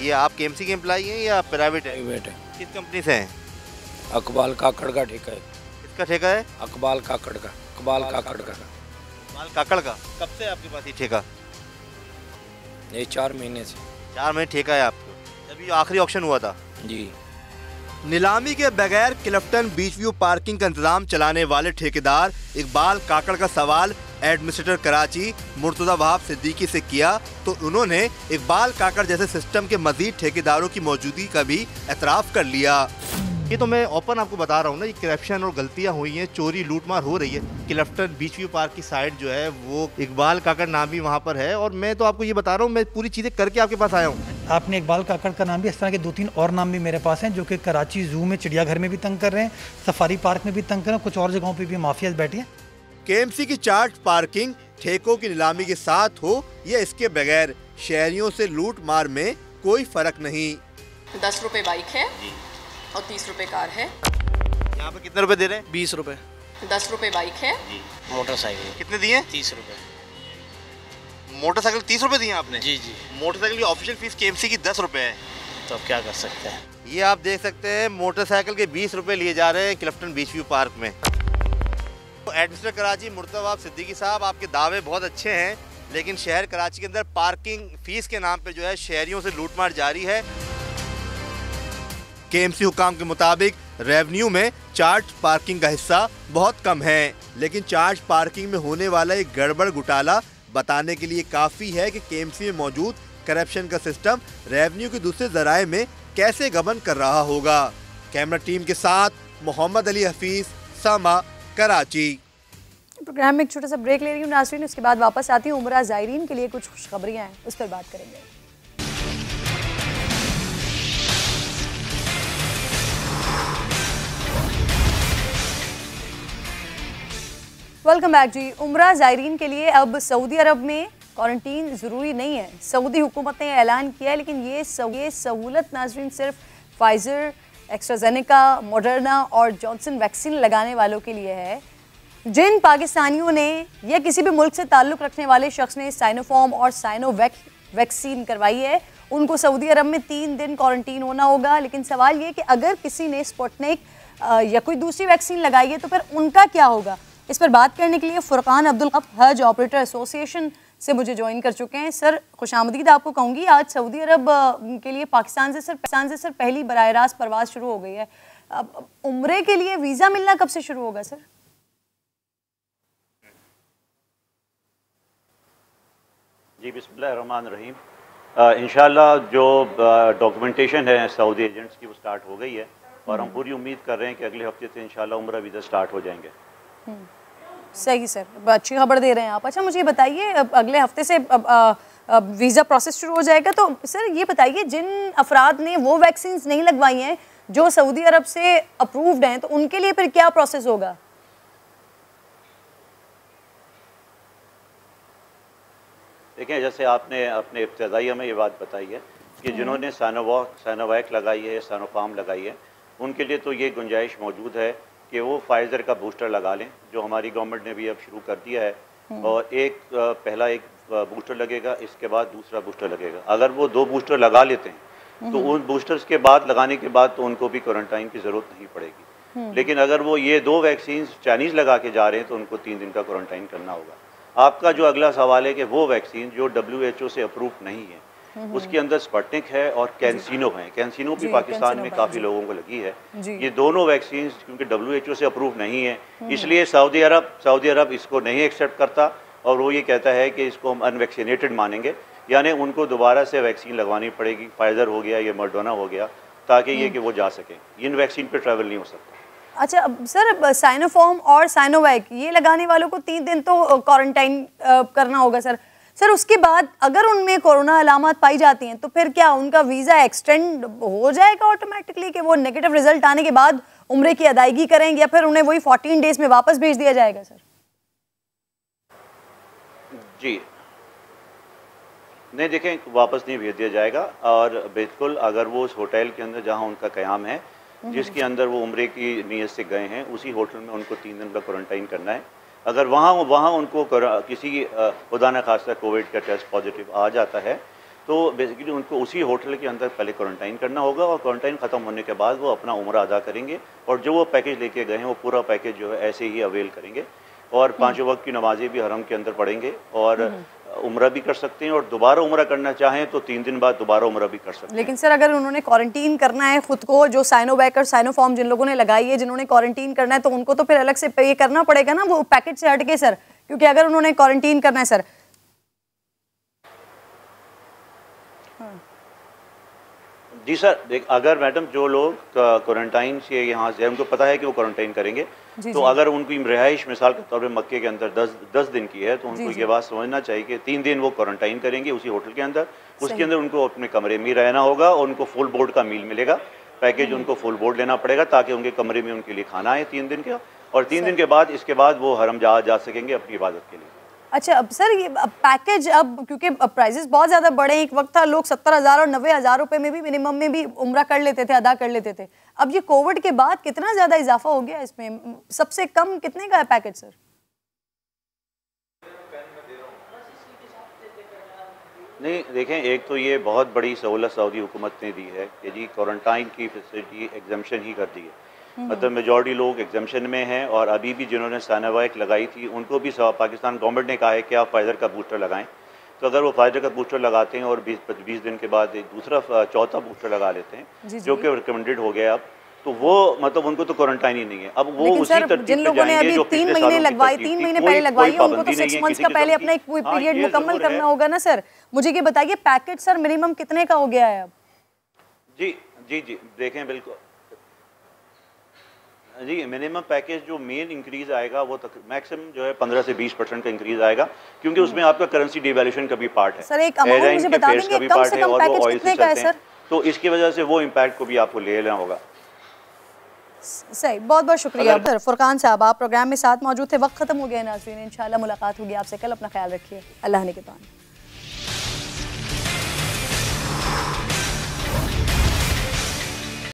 ये आप केएमसी के एम्प्लॉई हैं या प्राइवेट है? प्राइवेट है। किस कंपनी से हैं? अकबाल काकड़ का ठेका है। किसका ठेका है? अकबाल काकड़ का। अकबाल काकड़ का। अकबाल काकड़ का। कब से आपके पास ये ठेका? ये 4 महीने से। 4 महीने ठेका है आपको? जब ये आखिरी ऑक्शन हुआ था? जी। नीलामी के बगैर क्लिफ्टन बीच व्यू पार्किंग का इंतजाम चलाने वाले ठेकेदार इकबाल काकड़ का सवाल एडमिनिस्ट्रेटर कराची मुर्तजा वहाब सिद्दीकी से किया तो उन्होंने इकबाल काकड़ जैसे सिस्टम के मजीद ठेकेदारों की मौजूदगी का भी एतराफ़ कर लिया। ये तो मैं ओपन आपको बता रहा हूँ ना, ये करप्शन और गलतियाँ हुई हैं, चोरी लूटमार हो रही है। क्लिफ्टन बीच व्यू पार्क की साइड जो है वो इकबाल काकड़ नाम भी वहाँ पर है और मैं तो आपको ये बता रहा हूँ, मैं पूरी चीज़ें करके आपके पास आया हूँ। आपने इकबाल काकड़ का नाम भी, इस तरह के 2-3 और नाम भी मेरे पास हैं जो कि कराची जू में, चिड़ियाघर में भी तंग कर रहे हैं, सफारी पार्क में भी तंग कर रहे हैं, कुछ और जगहों पर भी माफियाज बैठे हैं। केएमसी की चार्ट पार्किंग ठेकों की नीलामी के साथ हो या इसके बगैर शहरियों से लूट मार में कोई फर्क नहीं। 10 रुपए बाइक है और 30 रुपए कार है। यहाँ पे कितने रुपए दे रहे हैं? 20 रुपए। 10 रुपए बाइक है। मोटरसाइकिल कितने दिए? 30 रुपए। मोटरसाइकिल 30 रुपए दिए आपने? जी जी। मोटरसाइकिल की ऑफिशियल फीस केएमसी की 10 रुपए है। तो अब क्या कर सकते हैं? ये आप देख सकते हैं मोटरसाइकिल के 20 रुपए लिए जा रहे हैं क्लिफ्टन बीच व्यू पार्क में। तो एडमिनिस्ट्रेटर कराची मुर्तजा वहाब सिद्दीकी साहब, आपके दावे बहुत अच्छे हैं लेकिन शहर कराची के अंदर पार्किंग फीस के नाम पे जो है शहरियों से लूटमार जारी है। केएमसी हुकाम के मुताबिक रेवेन्यू में चार्ज पार्किंग का हिस्सा बहुत कम है, लेकिन चार्ज पार्किंग में होने वाला एक गड़बड़ घोटाला बताने के लिए काफ़ी है कि केएमसी में मौजूद करप्शन का सिस्टम रेवेन्यू के दूसरे जराए में कैसे गबन कर रहा होगा। कैमरा टीम के साथ मोहम्मद अली हफीज, समा, कराची। प्रोग्राम में एक छोटा सा ब्रेक ले रही हूँ नाज़रीन, उसके बाद वापस आती हूँ। उम्रा ज़ायरीन के लिए कुछ खुशखबरियाँ हैं, उस पर बात करेंगे। वेलकम बैक जी। उम्रा ज़ायरीन के लिए अब सऊदी अरब में क्वारंटीन ज़रूरी नहीं है। सऊदी हुकूमत ने ऐलान किया है, लेकिन ये सहूलत नाज़रीन सिर्फ फाइज़र, एस्ट्राज़ेनेका, मॉडर्ना और जॉनसन वैक्सीन लगाने वालों के लिए है। जिन पाकिस्तानियों ने या किसी भी मुल्क से ताल्लुक़ रखने वाले शख्स ने साइनोफार्म और साइनोवैक वैक्सीन करवाई है, उनको सऊदी अरब में 3 दिन क्वारंटीन होना होगा। लेकिन सवाल ये कि अगर किसी ने स्पुतनिक या कोई दूसरी वैक्सीन लगाई है तो फिर उनका क्या होगा। इस पर बात करने के लिए फुरकान अब्दुल कप हज ऑपरेटर एसोसिएशन से मुझे ज्वाइन कर चुके हैं। सर खुशामदीद आपको कहूँगी। आज सऊदी अरब के लिए पाकिस्तान से सर पहली बराह रास्त परवाज़ शुरू हो गई है। अब उम्रे के लिए वीज़ा मिलना कब से शुरू होगा सर? जी बिस्मिल्लाहिर्रहमानिर्रहीम। इंशाल्लाह जो डॉक्यूमेंटेशन है सऊदी एजेंट्स की वो स्टार्ट हो गई है और हम पूरी उम्मीद कर रहे हैं कि अगले हफ्ते से इंशाल्लाह उम्रा वीज़ा स्टार्ट हो जाएंगे। सही सर, अच्छी खबर दे रहे हैं आप। अच्छा मुझे बताइए, अगले हफ्ते से वीज़ा प्रोसेस शुरू हो जाएगा, तो सर ये बताइए जिन अफराद ने वो वैक्सीन नहीं लगवाई हैं जो सऊदी अरब से अप्रूव्ड हैं, तो उनके लिए फिर क्या प्रोसेस होगा? देखें, जैसे आपने अपने इब्तदाइया में ये बात बताई है कि जिन्होंने साइनोवैक लगाई है, साइनोफार्म लगाई है, उनके लिए तो ये गुंजाइश मौजूद है कि वो फाइज़र का बूस्टर लगा लें, जो हमारी गवर्नमेंट ने भी अब शुरू कर दिया है। और पहला एक बूस्टर लगेगा, इसके बाद दूसरा बूस्टर लगेगा। अगर वो 2 बूस्टर लगा लेते हैं तो उन बूस्टर्स के बाद लगाने के बाद तो उनको भी क्वारंटाइन की ज़रूरत नहीं पड़ेगी। लेकिन अगर वो ये 2 वैक्सीन चाइनीज़ लगा के जा रहे हैं तो उनको 3 दिन का क्वारंटाइन करना होगा। आपका जो अगला सवाल है कि वो वैक्सीन जो WHO से अप्रूव नहीं है, उसके अंदर स्पुतनिक है और कैंसिनो है। कैंसिनो भी पाकिस्तान में काफ़ी लोगों को लगी है। ये दोनों वैक्सीन क्योंकि WHO से अप्रूव नहीं है, इसलिए सऊदी अरब इसको नहीं एक्सेप्ट करता और वो ये कहता है कि इसको हम अनवैक्सीनेटेड मानेंगे, यानी उनको दोबारा से वैक्सीन लगवानी पड़ेगी, फाइजर हो गया या मॉडर्ना हो गया, ताकि ये कि वो जा सकें। इन वैक्सीन पे ट्रैवल नहीं हो सकता। अच्छा सर, साइनोफार्म और साइनोवैक ये लगाने वालों को 3 दिन तो क्वारंटाइन करना होगा सर। उसके बाद अगर उनमें कोरोना अलामत पाई जाती हैं तो फिर क्या उनका वीज़ा एक्सटेंड हो जाएगा ऑटोमेटिकली कि वो नेगेटिव रिजल्ट आने के बाद उम्रे की अदायगी करेंगे, या फिर उन्हें वही 14 डेज में वापस भेज दिया जाएगा सर? जी नहीं, देखें, वापस नहीं भेज दिया जाएगा। और बिल्कुल अगर वो उस होटल के अंदर जहां उनका क़याम है, जिसके अंदर वो उम्रे की नीयत से गए हैं, उसी होटल में उनको 3 दिन का क्वारंटाइन करना है। अगर वहाँ उनको किसी खुदा न खास्ता कोविड का टेस्ट पॉजिटिव आ जाता है तो बेसिकली उनको उसी होटल के अंदर पहले क्वारंटाइन करना होगा और क्वारंटाइन ख़त्म होने के बाद वो अपना उम्रा अदा करेंगे और जो वो पैकेज लेके गए हैं वो पूरा पैकेज जो है ऐसे ही अवेल करेंगे और 5 वक्त की नमाजें भी हरम के अंदर पढ़ेंगे और उम्रा भी कर सकते हैं और दोबारा उम्रा करना चाहें तो 3 दिन बाद दोबारा उम्रा भी कर सकते हैं। लेकिन सर अगर उन्होंने क्वारंटीन करना है खुद को, जो साइनोवैक और साइनोफार्म जिन लोगों ने लगाई है, जिन्होंने क्वारंटीन करना है, तो उनको तो फिर अलग से पे करना पड़ेगा ना वो पैकेट से हटके सर, क्योंकि अगर उन्होंने क्वारंटीन करना है सर। जी सर, देख, अगर मैडम जो लोग क्वारंटाइन से यहाँ से उनको पता है कि वो क्वारंटाइन करेंगे तो अगर उनकी रिहाइश मिसाल के तौर पे मक्के के अंदर 10 दिन की है तो उनको ये बात समझना चाहिए कि 3 दिन वो क्वारंटाइन करेंगे उसी होटल के अंदर। उसके अंदर उनको अपने कमरे में रहना होगा और उनको फुल बोर्ड का मील मिलेगा, पैकेज उनको फुल बोर्ड लेना पड़ेगा ताकि उनके कमरे में उनके लिए खाना है 3 दिन का, और 3 दिन के बाद इसके बाद वो हरम जा सकेंगे अपनी इबादत के लिए। अच्छा, अब सर ये पैकेज अब क्योंकि प्राइजेस बहुत ज़्यादा बढ़े, एक वक्त था लोग 70,000 और 90,000 रुपए में भी मिनिमम में भी उम्रा कर लेते थे, अदा कर लेते थे। अब ये कोविड के बाद कितना ज़्यादा इजाफा हो गया इसमें? सबसे कम कितने का है पैकेज सर? नहीं देखें, एक तो ये बहुत बड़ी सहूलत सऊदी हुकूमत ने दी है कि जी क्वारंटाइन की फैसिलिटी एग्जम्पशन ही कर दी है, मतलब मेजॉरिटी लोग एग्जम्पन में हैं और अभी भी जिन्होंने साइनोवैक लगाई थी उनको भी पाकिस्तान गवर्नमेंट ने कहा है कि आप फाइज़र का बूस्टर लगाएं। तो अगर वो फाइज़र का बूस्टर लगाते हैं और 20 दिन के बाद एक दूसरा चौथा बूस्टर लगा लेते हैं जो कि रिकमेंडेड हो गया अब, तो वो मतलब उनको तो क्वारंटाइन ही नहीं है। अब वो उसी तरतीब जिन लोगों ने अभी 3 महीने लगवाई, 3 महीने पहले लगवाई है, उनको तो 6 मंथ्स का पहले अपना एक पीरियड मुकम्मल करना होगा ना सर। मुझे ये बताइए पैकेज सर मिनिमम कितने का हो गया है अब? जी देखें, बिल्कुल जी, मिनिमम पैकेज जो मेन इंक्रीज आएगा वो मैक्सिमम जो है 15 से 20% का इंक्रीज आएगा, क्योंकि उसमें आपका करेंसी डिवैल्यूएशन का भी पार्ट है। सर एक अमाउंट मुझे बता देंगे कम से कम पैकेज कितने का है सर? तो इसकी वजह से वो इम्पैक्ट को भी आपको ले लेना होगा। सही, बहुत बहुत शुक्रिया सर। फुरकान साहब आप प्रोग्राम में साथ मौजूद थे। वक्त खत्म हो गया नाज़रीन, इंशाल्लाह मुलाकात होगी आपसे कल। अपना ख्याल रखिए, अल्लाह ने के पान।